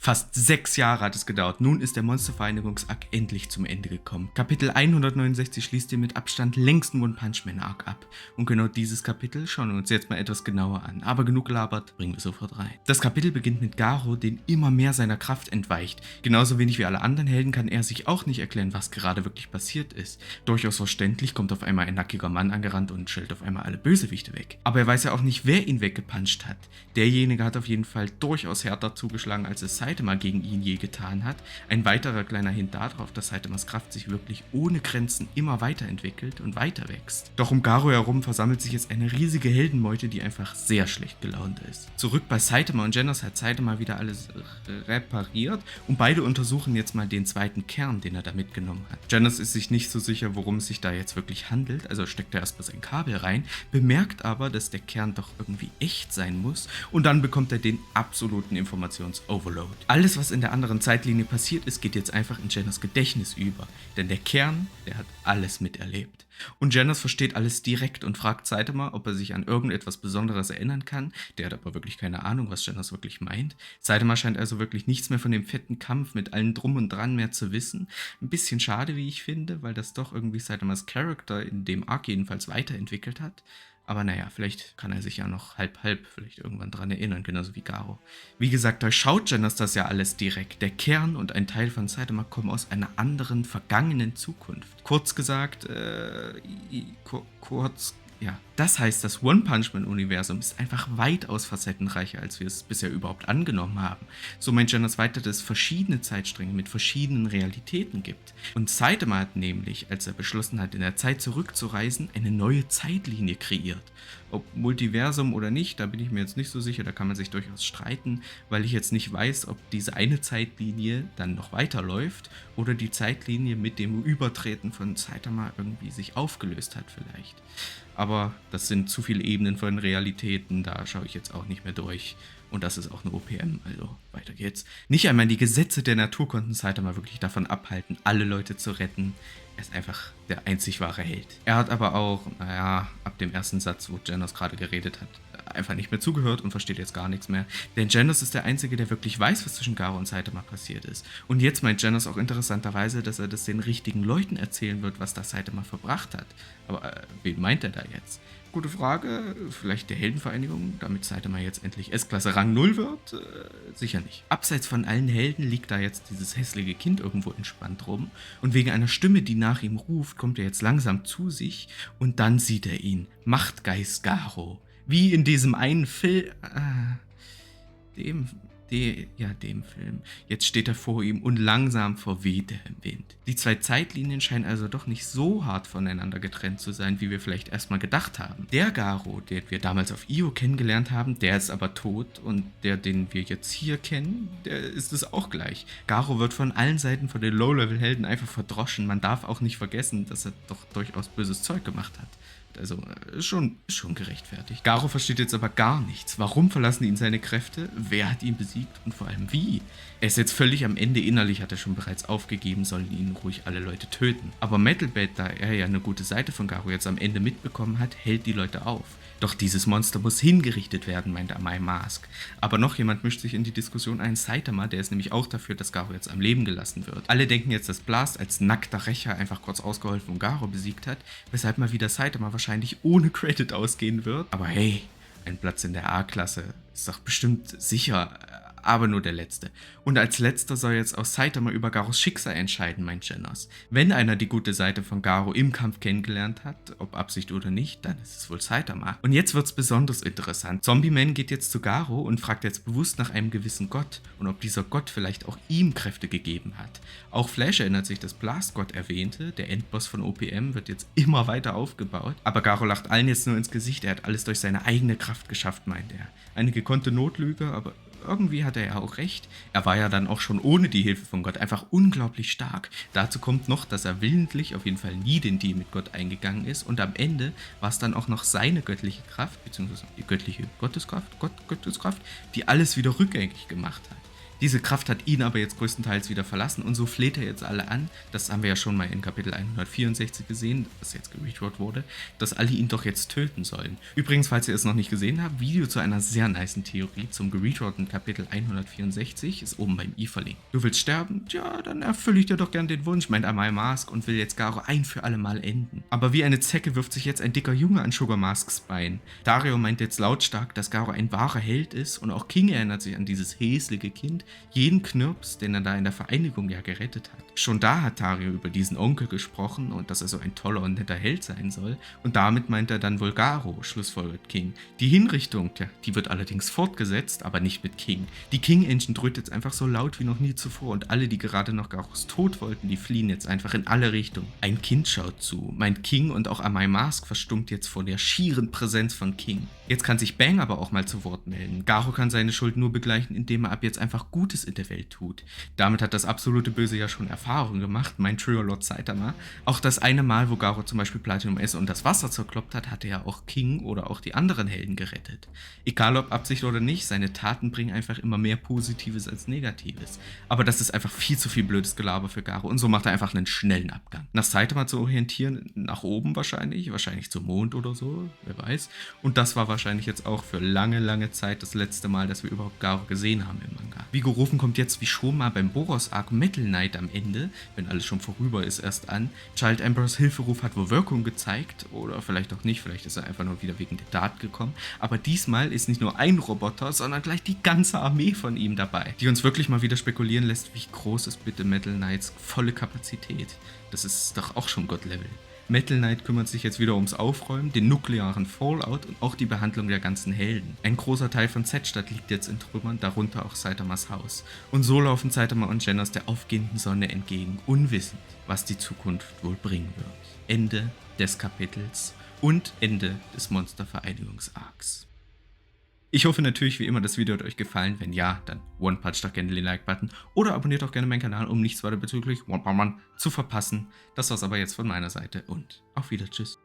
Fast 6 Jahre hat es gedauert. Nun ist der Monstervereinigungsarc endlich zum Ende gekommen. Kapitel 169 schließt den mit Abstand längsten One Punch Man Arc ab. Und genau dieses Kapitel schauen wir uns jetzt mal etwas genauer an. Aber genug gelabert, bringen wir sofort rein. Das Kapitel beginnt mit Garo, den immer mehr seiner Kraft entweicht. Genauso wenig wie alle anderen Helden kann er sich auch nicht erklären, was gerade wirklich passiert ist. Durchaus verständlich kommt auf einmal ein nackiger Mann angerannt und stellt auf einmal alle Bösewichte weg. Aber er weiß ja auch nicht, wer ihn weggepuncht hat. Derjenige hat auf jeden Fall durchaus härter zugeschlagen, als es Saitama gegen ihn je getan hat. Ein weiterer kleiner Hint darauf, dass Saitamas Kraft sich wirklich ohne Grenzen immer weiterentwickelt und weiter wächst. Doch um Garo herum versammelt sich jetzt eine riesige Heldenmeute, die einfach sehr schlecht gelaunt ist. Zurück bei Saitama und Genos hat Saitama wieder alles repariert und beide untersuchen jetzt mal den zweiten Kern, den er da mitgenommen hat. Genos ist sich nicht so sicher, worum es sich da jetzt wirklich handelt, also steckt er erstmal sein Kabel rein, bemerkt aber, dass der Kern doch irgendwie echt sein muss und dann bekommt er den absoluten Informations-Overload. Alles, was in der anderen Zeitlinie passiert ist, geht jetzt einfach in Genos Gedächtnis über, denn der Kern, der hat alles miterlebt. Und Genos versteht alles direkt und fragt Saitama, ob er sich an irgendetwas Besonderes erinnern kann. Der hat aber wirklich keine Ahnung, was Genos wirklich meint. Saitama scheint also wirklich nichts mehr von dem fetten Kampf mit allen Drum und Dran mehr zu wissen. Ein bisschen schade, wie ich finde, weil das doch irgendwie Saitamas Charakter in dem Arc jedenfalls weiterentwickelt hat. Aber naja, vielleicht kann er sich ja noch halb vielleicht irgendwann dran erinnern, genauso wie Garo. Wie gesagt, durchschaut Genos das ja alles direkt. Der Kern und ein Teil von Saitama kommen aus einer anderen, vergangenen Zukunft. Kurz gesagt, ja, das heißt, das One Punch Man Universum ist einfach weitaus facettenreicher, als wir es bisher überhaupt angenommen haben. So meint Genos weiter, dass es verschiedene Zeitstränge mit verschiedenen Realitäten gibt. Und Saitama hat nämlich, als er beschlossen hat, in der Zeit zurückzureisen, eine neue Zeitlinie kreiert. Ob Multiversum oder nicht, da bin ich mir jetzt nicht so sicher, da kann man sich durchaus streiten, weil ich jetzt nicht weiß, ob diese eine Zeitlinie dann noch weiterläuft oder die Zeitlinie mit dem Übertreten von Saitama irgendwie sich aufgelöst hat vielleicht. Aber das sind zu viele Ebenen von Realitäten, da schaue ich jetzt auch nicht mehr durch. Und das ist auch eine OPM, also weiter geht's. Nicht einmal die Gesetze der Natur konnten Saitama wirklich davon abhalten, alle Leute zu retten. Er ist einfach der einzig wahre Held. Er hat aber auch, ab dem ersten Satz, wo Genos gerade geredet hat, einfach nicht mehr zugehört und versteht jetzt gar nichts mehr. Denn Genos ist der Einzige, der wirklich weiß, was zwischen Garo und Saitama passiert ist. Und jetzt meint Genos auch interessanterweise, dass er das den richtigen Leuten erzählen wird, was da Saitama verbracht hat. Aber wen meint er da jetzt? Gute Frage, vielleicht der Heldenvereinigung, damit Saitama jetzt endlich S-Klasse Rang 0 wird? Sicher nicht. Abseits von allen Helden liegt da jetzt dieses hässliche Kind irgendwo entspannt rum und wegen einer Stimme, die nach ihm ruft, kommt er jetzt langsam zu sich und dann sieht er ihn, Machtgeist Garo. Wie in diesem einen Film, dem Film. Jetzt steht er vor ihm und langsam verweht er im Wind. Die zwei Zeitlinien scheinen also doch nicht so hart voneinander getrennt zu sein, wie wir vielleicht erstmal gedacht haben. Der Garo, den wir damals auf Io kennengelernt haben, der ist aber tot und der, den wir jetzt hier kennen, der ist es auch gleich. Garo wird von allen Seiten von den Low-Level-Helden einfach verdroschen. Man darf auch nicht vergessen, dass er doch durchaus böses Zeug gemacht hat. Also ist schon gerechtfertigt. Garo versteht jetzt aber gar nichts. Warum verlassen ihn seine Kräfte? Wer hat ihn besiegt? Und vor allem wie? Er ist jetzt völlig am Ende. Innerlich hat er schon bereits aufgegeben, sollen ihn ruhig alle Leute töten. Aber Metalbed, da er ja eine gute Seite von Garo jetzt am Ende mitbekommen hat, hält die Leute auf. Doch dieses Monster muss hingerichtet werden, meint Amai Mask. Aber noch jemand mischt sich in die Diskussion ein, Saitama, der ist nämlich auch dafür, dass Garo jetzt am Leben gelassen wird. Alle denken jetzt, dass Blast als nackter Rächer einfach kurz ausgeholfen und Garo besiegt hat, weshalb mal wieder Saitama wahrscheinlich ohne Credit ausgehen wird. Aber hey, ein Platz in der A-Klasse ist doch bestimmt sicher, aber nur der letzte. Und als letzter soll jetzt auch Saitama über Garos Schicksal entscheiden, meint Genos. Wenn einer die gute Seite von Garo im Kampf kennengelernt hat, ob Absicht oder nicht, dann ist es wohl Saitama. Und jetzt wird's besonders interessant. Zombie-Man geht jetzt zu Garo und fragt jetzt bewusst nach einem gewissen Gott und ob dieser Gott vielleicht auch ihm Kräfte gegeben hat. Auch Flash erinnert sich, dass Blast Gott erwähnte, der Endboss von OPM wird jetzt immer weiter aufgebaut. Aber Garo lacht allen jetzt nur ins Gesicht, er hat alles durch seine eigene Kraft geschafft, meint er. Eine gekonnte Notlüge, aber irgendwie hat er ja auch recht. Er war ja dann auch schon ohne die Hilfe von Gott einfach unglaublich stark. Dazu kommt noch, dass er willentlich auf jeden Fall nie den Deal mit Gott eingegangen ist und am Ende war es dann auch noch seine göttliche Kraft, beziehungsweise die göttliche Gotteskraft, die alles wieder rückgängig gemacht hat. Diese Kraft hat ihn aber jetzt größtenteils wieder verlassen und so fleht er jetzt alle an, das haben wir ja schon mal in Kapitel 164 gesehen, das jetzt geretort wurde, dass alle ihn doch jetzt töten sollen. Übrigens, falls ihr es noch nicht gesehen habt, Video zu einer sehr nicen Theorie zum geretorten Kapitel 164 ist oben beim i verlinkt. Du willst sterben? Tja, dann erfülle ich dir doch gern den Wunsch, meint Amaya Mask und will jetzt Garo ein für alle Mal enden. Aber wie eine Zecke wirft sich jetzt ein dicker Junge an Sugar Masks Bein. Dario meint jetzt lautstark, dass Garo ein wahrer Held ist und auch King erinnert sich an dieses häslige Kind, jeden Knirps, den er da in der Vereinigung ja gerettet hat. Schon da hat Dario über diesen Onkel gesprochen und dass er so ein toller und netter Held sein soll. Und damit meint er dann wohl Garo, schlussfolgert King. Die Hinrichtung, tja, die wird allerdings fortgesetzt, aber nicht mit King. Die King-Engine dröhnt jetzt einfach so laut wie noch nie zuvor und alle, die gerade noch Garos Tod wollten, die fliehen jetzt einfach in alle Richtungen. Ein Kind schaut zu, meint King und auch Amaya Mask verstummt jetzt vor der schieren Präsenz von King. Jetzt kann sich Bang aber auch mal zu Wort melden. Garo kann seine Schuld nur begleichen, indem er ab jetzt einfach Gutes in der Welt tut. Damit hat das absolute Böse ja schon Erfahrung gemacht, meint Trio Lord Saitama. Auch das eine Mal, wo Garo zum Beispiel Platinum S und das Wasser zerkloppt hat, hat er ja auch King oder auch die anderen Helden gerettet. Egal ob Absicht oder nicht, seine Taten bringen einfach immer mehr Positives als Negatives. Aber das ist einfach viel zu viel blödes Gelaber für Garo und so macht er einfach einen schnellen Abgang. Nach Saitama zu orientieren, nach oben wahrscheinlich zum Mond oder so, wer weiß. Und das war wahrscheinlich jetzt auch für lange, lange Zeit das letzte Mal, dass wir überhaupt Garo gesehen haben im Manga. Wie gerufen kommt jetzt wie schon mal beim Boros-Arc Metal Knight am Ende, wenn alles schon vorüber ist, erst an. Child Emperors Hilferuf hat wohl Wirkung gezeigt oder vielleicht auch nicht, vielleicht ist er einfach nur wieder wegen der Tat gekommen. Aber diesmal ist nicht nur ein Roboter, sondern gleich die ganze Armee von ihm dabei, die uns wirklich mal wieder spekulieren lässt, wie groß ist bitte Metal Knights volle Kapazität. Das ist doch auch schon Gott-Level. Metal Knight kümmert sich jetzt wieder ums Aufräumen, den nuklearen Fallout und auch die Behandlung der ganzen Helden. Ein großer Teil von Z-Stadt liegt jetzt in Trümmern, darunter auch Saitamas Haus. Und so laufen Saitama und Genos der aufgehenden Sonne entgegen, unwissend, was die Zukunft wohl bringen wird. Ende des Kapitels und Ende des Monstervereinigungs-Arcs. Ich hoffe natürlich wie immer, das Video hat euch gefallen. Wenn ja, dann One Punch doch gerne den Like-Button oder abonniert doch gerne meinen Kanal, um nichts weiter bezüglich One Punch Man zu verpassen. Das war's aber jetzt von meiner Seite und auf Wiedersehen. Tschüss.